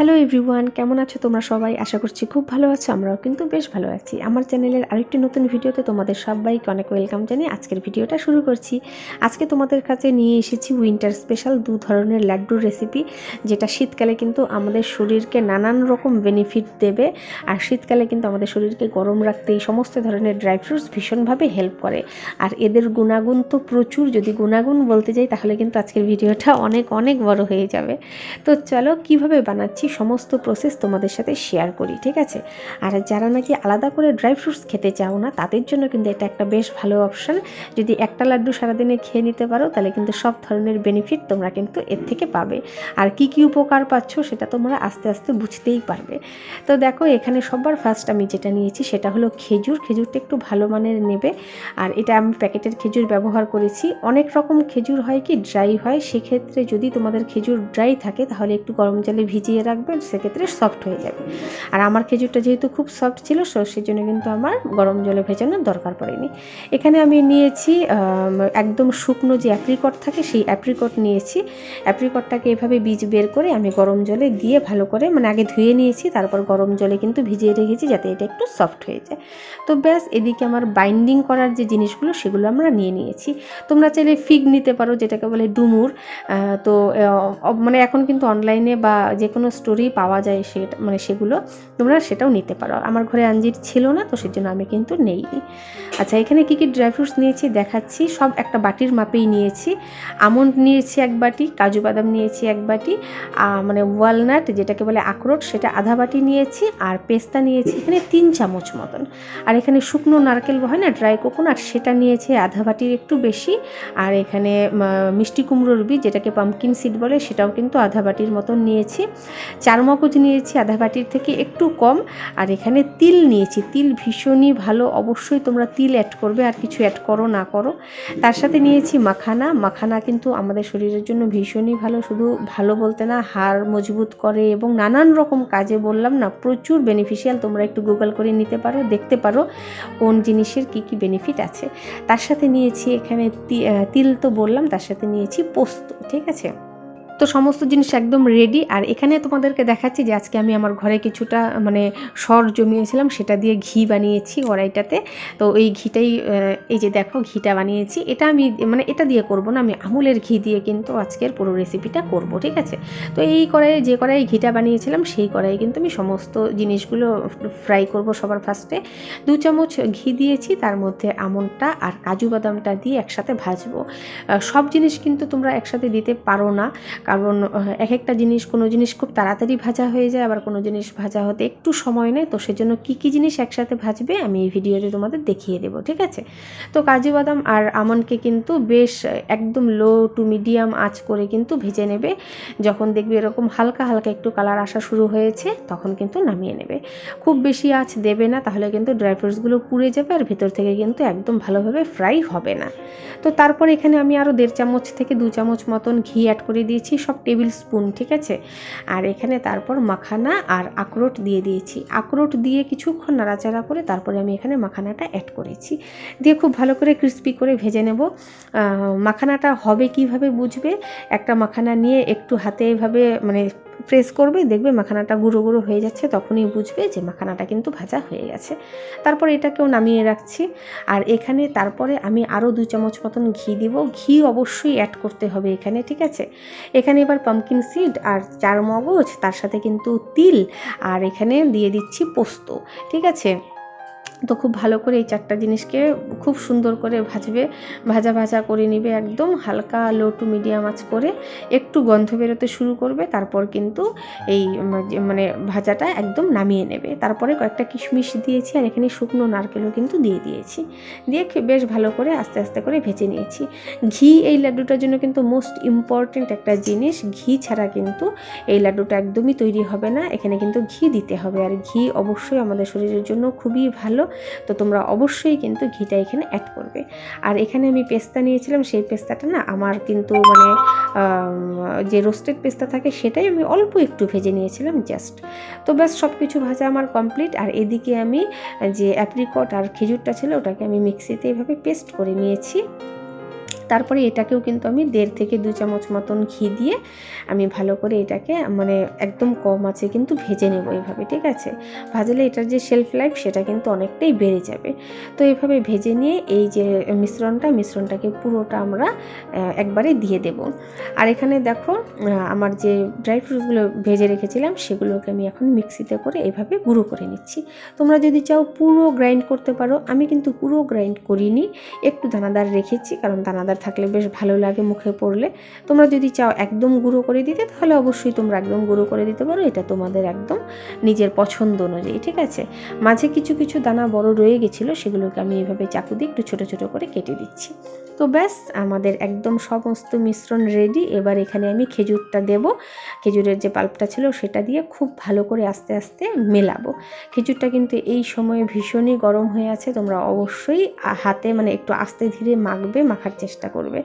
Hello everyone, কেমন আছো তোমরা সবাই? আশা করছি খুব ভালো আছো। আমরাও কিন্তু বেশ ভালো আছি। আমার চ্যানেলের আরেকটি নতুন ভিডিওতে তোমাদের সবাইকে অনেক ওয়েলকাম জানিয়ে আজকের ভিডিওটা শুরু করছি। আজকে তোমাদের কাছে নিয়ে এসেছি উইন্টার স্পেশাল 2 ধরনের লাড্ডুর রেসিপি, যেটা শীতকালে কিন্তু আমাদের শরীরকে নানান রকম বেনিফিট দেবে। আর শীতকালে কিন্তু আমাদের শরীরকে গরম রাখতে এই সমস্ত ধরনের ড্রাই ফ্রুটস ভীষণভাবে হেল্প করে। আর এদের গুণাগুণ তো প্রচুর। যদি গুণাগুণ বলতে যাই তাহলে কিন্তু আজকের ভিডিওটা অনেক অনেক বড় হয়ে যাবে। তো চলো কীভাবে বানাচ্ছি সমস্ত প্রসেস তোমাদের সাথে শেয়ার করি, ঠিক আছে? আর যারা নাকি আলাদা করে ড্রাই ফ্রুটস খেতে চাও না, তাদের জন্য কিন্তু এটা একটা বেশ ভালো অপশান। যদি একটা লাড্ডু সারাদিনে খেয়ে নিতে পারো তাহলে কিন্তু সব ধরনের বেনিফিট তোমরা কিন্তু এর থেকে পাবে। আর কি কি উপকার পাচ্ছ সেটা তোমরা আস্তে আস্তে বুঝতেই পারবে। তো দেখো, এখানে সবার ফার্স্ট আমি যেটা নিয়েছি সেটা হলো খেজুর। খেজুরটা একটু ভালো মানের নেবে। আর এটা আমি প্যাকেটের খেজুর ব্যবহার করেছি। অনেক রকম খেজুর হয় কি ড্রাই হয়, সেক্ষেত্রে যদি তোমাদের খেজুর ড্রাই থাকে তাহলে একটু গরম জলে ভিজিয়ে রাখবেন, সেক্ষেত্রে সফট হয়ে যাবে। আর আমার খেজুরটা যেহেতু খুব সফট ছিল সেই জন্য কিন্তু আমার গরম জলে ভেজানোর দরকার পড়েনি। এখানে আমি নিয়েছি একদম শুকনো যে অ্যাপ্রিকট থাকে, সেই অ্যাপ্রিকট নিয়েছি। অ্যাপ্রিকটটাকে এভাবে বীজ বের করে আমি গরম জলে দিয়ে ভালো করে আগে ধুয়ে নিয়েছি, তারপর গরম জলে কিন্তু ভিজিয়ে রেখেছি যাতে এটা একটু সফট হয়ে যায়। তো ব্যাস, এদিকে আমার বাইন্ডিং করার যে জিনিসগুলো সেগুলো আমরা নিয়ে নিয়েছি। তোমরা চাইলে ফিগ নিতে পারো, যেটাকে বলে ডুমুর। তো এখন কিন্তু অনলাইনে বা যে কোনো স্টোরেই পাওয়া যায়, সেটা সেগুলো তোমরা সেটাও নিতে পারো। আমার ঘরে আঞ্জির ছিল না, তো সেজন্য আমি কিন্তু নেইনি। আচ্ছা, এখানে কী কী ড্রাই ফ্রুটস নিয়েছি দেখাচ্ছি। সব একটা বাটির মাপেই নিয়েছি। আমন্ড নিয়েছি 1 বাটি, কাজু বাদাম নিয়েছি 1 বাটি, ওয়ালনাট যেটাকে বলে আখরোট সেটা আধা বাটি নিয়েছি, আর পেস্তা নিয়েছি এখানে 3 চামচ মতন। আর এখানে শুকনো নারকেল হয় না, ড্রাই কোকোনাট, সেটা নিয়েছি আধা বাটির একটু বেশি। আর এখানে মিষ্টি কুমড়োর বীজ যেটাকে পাম্পকিন সিড বলে, সেটাও কিন্তু আধা বাটির মতন নিয়েছি। চারমগজ নিয়েছি আধা বাটির থেকে একটু কম। আর এখানে তিল নিয়েছি। তিল ভীষণই ভালো, অবশ্যই তোমরা তিল অ্যাড করবে, আর কিছু অ্যাড করো না করো। তার সাথে নিয়েছি মাখানা। মাখানা কিন্তু আমাদের শরীরের জন্য ভীষণই ভালো, শুধু ভালো বলতে না, হাড় মজবুত করে এবং নানান রকম কাজে, বললাম না, প্রচুর বেনিফিশিয়াল। তোমরা একটু গুগল করে নিতে পারো, দেখতে পারো কোন জিনিসের কি কি বেনিফিট আছে। তার সাথে নিয়েছি এখানে তিল তো বললাম, তার সাথে নিয়েছি পোস্ত, ঠিক আছে? তো সমস্ত জিনিস একদম রেডি। আর এখানে তোমাদেরকে দেখাচ্ছি যে আজকে আমি আমার ঘরে কিছুটা সর জমিয়েছিলাম, সেটা দিয়ে ঘি বানিয়েছি কড়াইটাতে। তো এই ঘিটাই, এই যে দেখো ঘিটা বানিয়েছি, এটা আমি এটা দিয়ে করব না, আমি আমুলের ঘি দিয়ে কিন্তু আজকের পুরো রেসিপিটা করব, ঠিক আছে? তো এই কড়াইয়ে, যে কড়াইয়ে ঘিটা বানিয়েছিলাম সেই কড়াইয়ে কিন্তু আমি সমস্ত জিনিসগুলো ফ্রাই করব। সবার ফার্স্টে 2 চামচ ঘি দিয়েছি, তার মধ্যে আমন্ডটা আর কাজু বাদামটা দিয়ে একসাথে ভাজবো। সব জিনিস কিন্তু তোমরা একসাথে দিতে পারো না, কারণ এক একটা জিনিস, কোনো জিনিস খুব তাড়াতাড়ি ভাজা হয়ে যায়, আবার কোনো জিনিস ভাজা হতে একটু সময় নেয়। তো সেজন্য কী কী জিনিস একসাথে ভাজবে আমি এই ভিডিওতে তোমাদের দেখিয়ে দেবো, ঠিক আছে? তো কাজু বাদাম আর আমন্ডকে কিন্তু বেশ একদম লো টু মিডিয়াম আঁচ করে কিন্তু ভেজে নেবে। যখন দেখবে এরকম হালকা হালকা একটু কালার আসা শুরু হয়েছে, তখন কিন্তু নামিয়ে নেবে। খুব বেশি আঁচ দেবে না, তাহলে কিন্তু ড্রাই ফ্রুটসগুলো পুড়ে যাবে আর ভেতর থেকে কিন্তু একদম ভালোভাবে ফ্রাই হবে না। তো তারপর এখানে আমি আরও 1.5 চামচ থেকে 2 চামচ মতন ঘি অ্যাড করে দিয়েছি, সব টেবিল স্পুন, ঠিক আছে? আর এখানে তারপর মাখানা আর আখরোট দিয়ে দিয়েছি। আখরোট দিয়ে কিছুক্ষণ নাড়াচাড়া করে তারপরে আমি এখানে মাখানাটা অ্যাড করেছি, দিয়ে খুব ভালো করে ক্রিস্পি করে ভেজে নেব। মাখানাটা হবে কিভাবে বুঝবে? একটা মাখানা নিয়ে একটু হাতে এভাবে প্রেস করবে, দেখবে মাখানাটা গুঁড়ো গুঁড়ো হয়ে যাচ্ছে, তখনই বুঝবে যে মাখানাটা কিন্তু ভাজা হয়ে গেছে। তারপর এটাকেও নামিয়ে রাখছি। আর এখানে তারপরে আমি আরও 2 চামচ মতন ঘি দিব। ঘি অবশ্যই অ্যাড করতে হবে এখানে, ঠিক আছে? এখানে এবার পাম্পকিন সিড আর চারমগজ, তার সাথে কিন্তু তিল, আর এখানে দিয়ে দিচ্ছি পোস্ত, ঠিক আছে? তো খুব ভালো করে এই 4টা জিনিসকে খুব সুন্দর করে ভাজবে, ভাজা ভাজা করে নিবে, একদম হালকা লো টু মিডিয়াম আঁচ করে। একটু গন্ধ বেরোতে শুরু করবে, তারপর কিন্তু এই ভাজাটা একদম নামিয়ে নেবে। তারপরে কয়েকটা কিশমিশ দিয়েছি, আর এখানে শুকনো নারকেলও কিন্তু দিয়ে দিয়েছি, দিয়ে বেশ ভালো করে আস্তে আস্তে করে ভেজে নিয়েছি। ঘি এই লাড্ডুটার জন্য কিন্তু মোস্ট ইম্পর্ট্যান্ট একটা জিনিস। ঘি ছাড়া কিন্তু এই লাড্ডুটা একদমই তৈরি হবে না, এখানে কিন্তু ঘি দিতে হবে। আর ঘি অবশ্যই আমাদের শরীরের জন্য খুবই ভালো, তো তোমরা অবশ্যই কিন্তু ঘিটা এখানে অ্যাড করবে। আর এখানে আমি পেস্তা নিয়েছিলাম, সেই পেস্তাটা না আমার কিন্তু যে রোস্টেড পেস্তা থাকে সেটাই আমি অল্প একটু ভেজে নিয়েছিলাম জাস্ট। তো ব্যাস সব কিছু ভাজা আমার কমপ্লিট। আর এদিকে আমি যে অ্যাপ্রিকট আর খেজুরটা ছিল ওটাকে আমি মিক্সিতে এভাবে পেস্ট করে নিয়েছি। তারপরে এটাকেও কিন্তু আমি 1.5 থেকে 2 চামচ মতন ঘি দিয়ে আমি ভালো করে এটাকে মানে একদম কম আঁচে কিন্তু ভেজে নেব এইভাবে, ঠিক আছে। ভাজলে এটার যে শেলফ লাইফ সেটা কিন্তু অনেকটাই বেড়ে যাবে। তো এইভাবে ভেজে নিয়ে এই যে মিশ্রণটাকে পুরোটা আমরা একবারে দিয়ে দেব। আর এখানে দেখো আমার যে ড্রাই ফ্রুটসগুলো ভেজে রেখেছিলাম সেগুলোকে আমি এখন মিক্সিতে করে এভাবে গুঁড়ো করে নিচ্ছি। তোমরা যদি চাও পুরো গ্রাইন্ড করতে পারো, আমি কিন্তু পুরো গ্রাইন্ড করিনি, একটু দানাদার রেখেছি, কারণ দানাদার থাকলে বেশ ভালো লাগে মুখে পড়লে। তোমরা যদি চাও একদম গুঁড়ো করে দিতে তাহলে অবশ্যই তোমরা একদম গুঁড়ো করে দিতে পারো, এটা তোমাদের একদম নিজের পছন্দ অনুযায়ী, ঠিক আছে। মাঝে কিছু কিছু দানা বড় রয়ে গেছিলো, সেগুলোকে আমি এভাবে চাকু দিয়ে একটু ছোটো ছোটো করে কেটে দিচ্ছি। তো ব্যাস আমাদের একদম সমস্ত মিশ্রণ রেডি। এবার এখানে আমি খেজুরটা দেব, খেজুরের যে পাল্পটা ছিল সেটা দিয়ে খুব ভালো করে আস্তে আস্তে মেলাবো। খেজুরটা কিন্তু এই সময়ে ভীষণই গরম হয়ে আছে, তোমরা অবশ্যই হাতে মানে একটু আস্তে ধীরে মাখার চেষ্টা করবে।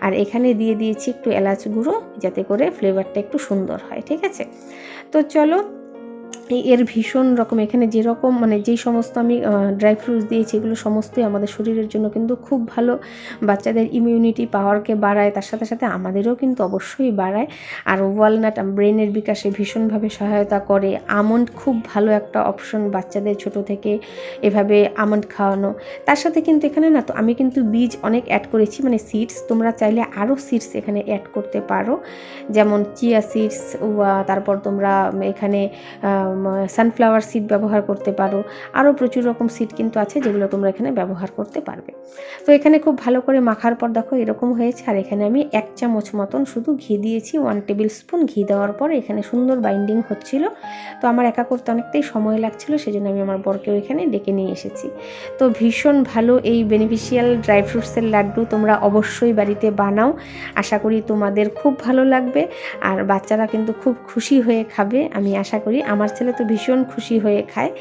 আর এখানে দিয়ে দিয়েছি একটু এলাচ গুঁড়ো, যাতে করে ফ্লেভারটা একটু সুন্দর হয়, ঠিক আছে। তো চলো, এর ভীষণ রকম এখানে যেরকম মানে যেই সমস্ত আমি ড্রাই ফ্রুটস দিয়েছি এগুলো সমস্তই আমাদের শরীরের জন্য কিন্তু খুব ভালো, বাচ্চাদের ইমিউনিটি পাওয়ারকে বাড়ায়, তার সাথে সাথে আমাদেরও কিন্তু অবশ্যই বাড়ায়। আর ওয়ালনাট ব্রেনের বিকাশে ভীষণভাবে সহায়তা করে। আমন্ড খুব ভালো একটা অপশন বাচ্চাদের ছোট থেকে এভাবে আমন্ড খাওয়ানো। তার সাথে কিন্তু এখানে না, তো আমি কিন্তু বীজ অনেক অ্যাড করেছি, মানে সিডস, তোমরা চাইলে আরও সিডস এখানে অ্যাড করতে পারো, যেমন চিয়া সিডস, তারপর তোমরা এখানে সানফ্লাওয়ার সিড ব্যবহার করতে পারো, আরও প্রচুর রকম সিড কিন্তু আছে যেগুলো তোমরা এখানে ব্যবহার করতে পারবে। তো এখানে খুব ভালো করে মাখার পর দেখো এরকম হয়েছে। আর এখানে আমি 1 চামচ মতন শুধু ঘি দিয়েছি, 1 টেবিল স্পুন ঘি দেওয়ার পর এখানে সুন্দর বাইন্ডিং হচ্ছিল। তো আমার একা করতে অনেকটাই সময় লাগছিল, সেজন্য আমি আমার বরকেও এখানে ডেকে নিয়ে এসেছি। তো ভীষণ ভালো এই বেনিফিশিয়াল ড্রাই ফ্রুটসের লাড্ডু তোমরা অবশ্যই বাড়িতে বানাও, আশা করি তোমাদের খুব ভালো লাগবে। আর বাচ্চারা কিন্তু খুব খুশি হয়ে খাবে আমি আশা করি। আমার ছেলে তো ভীষণ খুশি হয়ে খায়,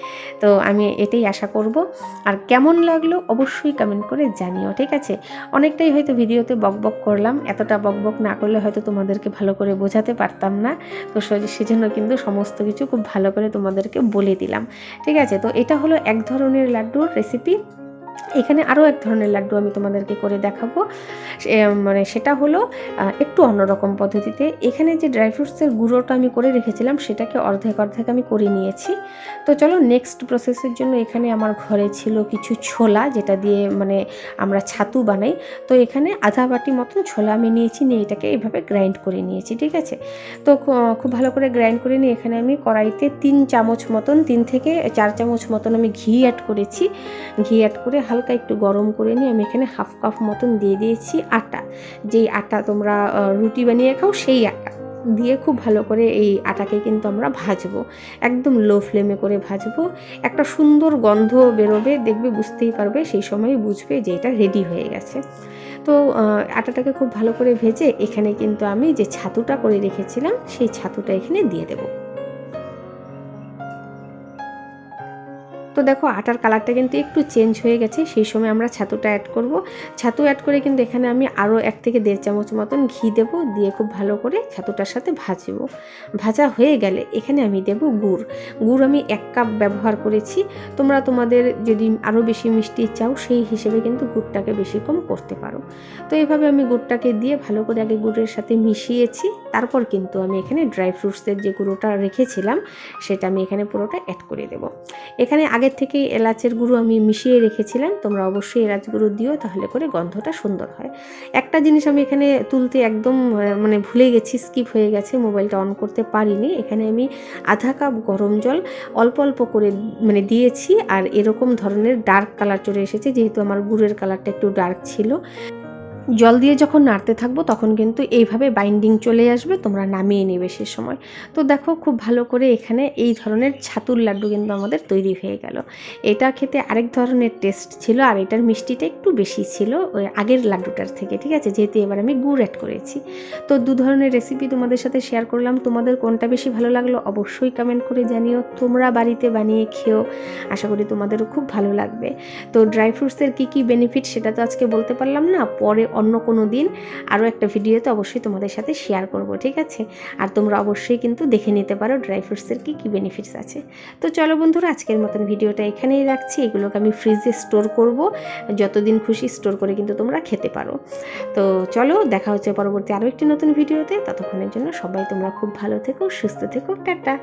তো আমি এটাই আশা করব। আর কেমন লাগলো অবশ্যই কমেন্ট করে জানিও, ঠিক আছে। অনেকটাই হয়তো ভিডিওতে বকবক করলাম, এতটা বকবক না করলে হয়তো তোমাদেরকে ভালো করে বোঝাতে পারতাম না, তো সেজন্য কিন্তু সমস্ত কিছু খুব ভালো করে তোমাদেরকে বলে দিলাম, ঠিক আছে। তো এটা হলো এক ধরনের লাড্ডুর রেসিপি। এখানে আরও এক ধরনের লাড্ডু আমি তোমাদেরকে করে দেখাবো, মানে সেটা হলো একটু অন্যরকম পদ্ধতিতে। এখানে যে ড্রাই ফ্রুটসের গুঁড়োটা আমি করে রেখেছিলাম সেটাকে অর্ধেক আমি করে নিয়েছি। তো চলো নেক্সট প্রসেসের জন্য এখানে আমার ঘরে ছিল কিছু ছোলা, যেটা দিয়ে মানে আমরা ছাতু বানাই। তো এখানে আধা বাটি মতন ছোলা আমি নিয়েছি, নিয়ে এটাকে এভাবে গ্রাইন্ড করে নিয়েছি, ঠিক আছে। তো খুব ভালো করে গ্রাইন্ড করে নিয়ে এখানে আমি কড়াইতে 3 চামচ মতন 3 থেকে 4 চামচ মতন আমি ঘি অ্যাড করেছি। ঘি অ্যাড করে হালকা একটু গরম করে নিয়ে আমি এখানে হাফ কাপ মতন দিয়ে দিয়েছি আটা, যেই আটা তোমরা রুটি বানিয়ে খাও সেই আটা দিয়ে খুব ভালো করে এই আটাকে কিন্তু আমরা ভাজবো, একদম লো ফ্লেমে করে ভাজবো। একটা সুন্দর গন্ধ বেরোবে, দেখবে বুঝতেই পারবে, সেই সময় বুঝবে যে এটা রেডি হয়ে গেছে। তো আটাটাকে খুব ভালো করে ভেজে এখানে কিন্তু আমি যে ছাতুটা করে রেখেছিলাম সেই ছাতুটা এখানে দিয়ে দেবো। তো দেখো আটার কালারটা কিন্তু একটু চেঞ্জ হয়ে গেছে, সেই সময় আমরা ছাতুটা অ্যাড করব। ছাতু অ্যাড করে কিন্তু এখানে আমি আরও 1 থেকে 1.5 চামচ মতন ঘি দেবো, দিয়ে খুব ভালো করে ছাতুটার সাথে ভাজবো। ভাজা হয়ে গেলে এখানে আমি দেব গুড় আমি 1 কাপ ব্যবহার করেছি। তোমরা তোমাদের যদি আরও বেশি মিষ্টি চাও সেই হিসেবে কিন্তু গুড়টাকে বেশি কম করতে পারো। তো এইভাবে আমি গুড়টাকে দিয়ে ভালো করে আগে গুড়ের সাথে মিশিয়েছি, তারপর কিন্তু আমি এখানে ড্রাই ফ্রুটসের যে গুঁড়োটা রেখেছিলাম সেটা আমি এখানে পুরোটা অ্যাড করে দেবো। এখানে আগের থেকে এলাচের গুঁড়ো আমি মিশিয়ে রেখেছিলাম, তোমরা অবশ্যই এলাচ গুঁড়ো দিও, তাহলে করে গন্ধটা সুন্দর হয়। একটা জিনিস আমি এখানে তুলতে একদম মানে ভুলে গেছি, স্কিপ হয়ে গেছে, মোবাইলটা অন করতে পারিনি। এখানে আমি আধা কাপ গরম জল অল্প অল্প করে মানে দিয়েছি, আর এরকম ধরনের ডার্ক কালার চলে এসেছে, যেহেতু আমার গুড়ের কালারটা একটু ডার্ক ছিল। জল দিয়ে যখন নাড়তে থাকবো তখন কিন্তু এইভাবে বাইন্ডিং চলে আসবে, তোমরা নামিয়ে নেবে সে সময়। তো দেখো খুব ভালো করে এখানে এই ধরনের ছাতুর লাড্ডু কিন্তু আমাদের তৈরি হয়ে গেল। এটা খেতে আরেক ধরনের টেস্ট ছিল, আর এটার মিষ্টিটা একটু বেশি ছিল ওই আগের লাড্ডুটার থেকে, ঠিক আছে, যেহেতু এবার আমি গুড় অ্যাড করেছি। তো 2 ধরনের রেসিপি তোমাদের সাথে শেয়ার করলাম, তোমাদের কোনটা বেশি ভালো লাগলো অবশ্যই কমেন্ট করে জানিও। তোমরা বাড়িতে বানিয়ে খেও, আশা করি তোমাদেরও খুব ভালো লাগবে। তো ড্রাই ফ্রুটসের কী কী বেনিফিট সেটা তো আজকে বলতে পারলাম না, পরে অন্য কোনো দিন আরও একটা ভিডিওতে অবশ্যই তোমাদের সাথে শেয়ার করব, ঠিক আছে? আর তোমরা অবশ্যই কিন্তু দেখে নিতে পারো ড্রাই ফ্রুটসের কী কী বেনিফিটস আছে। তো চলো বন্ধুরা, আজকের মতন ভিডিওটা এখানেই রাখছি। এগুলোকে আমি ফ্রিজে স্টোর করব, যতদিন খুশি স্টোর করে কিন্তু তোমরা খেতে পারো। তো চলো, দেখা হচ্ছে পরবর্তী আরও একটি নতুন ভিডিওতে। ততক্ষণের জন্য সবাই তোমরা খুব ভালো থেকো, সুস্থ থেকো, টাটা।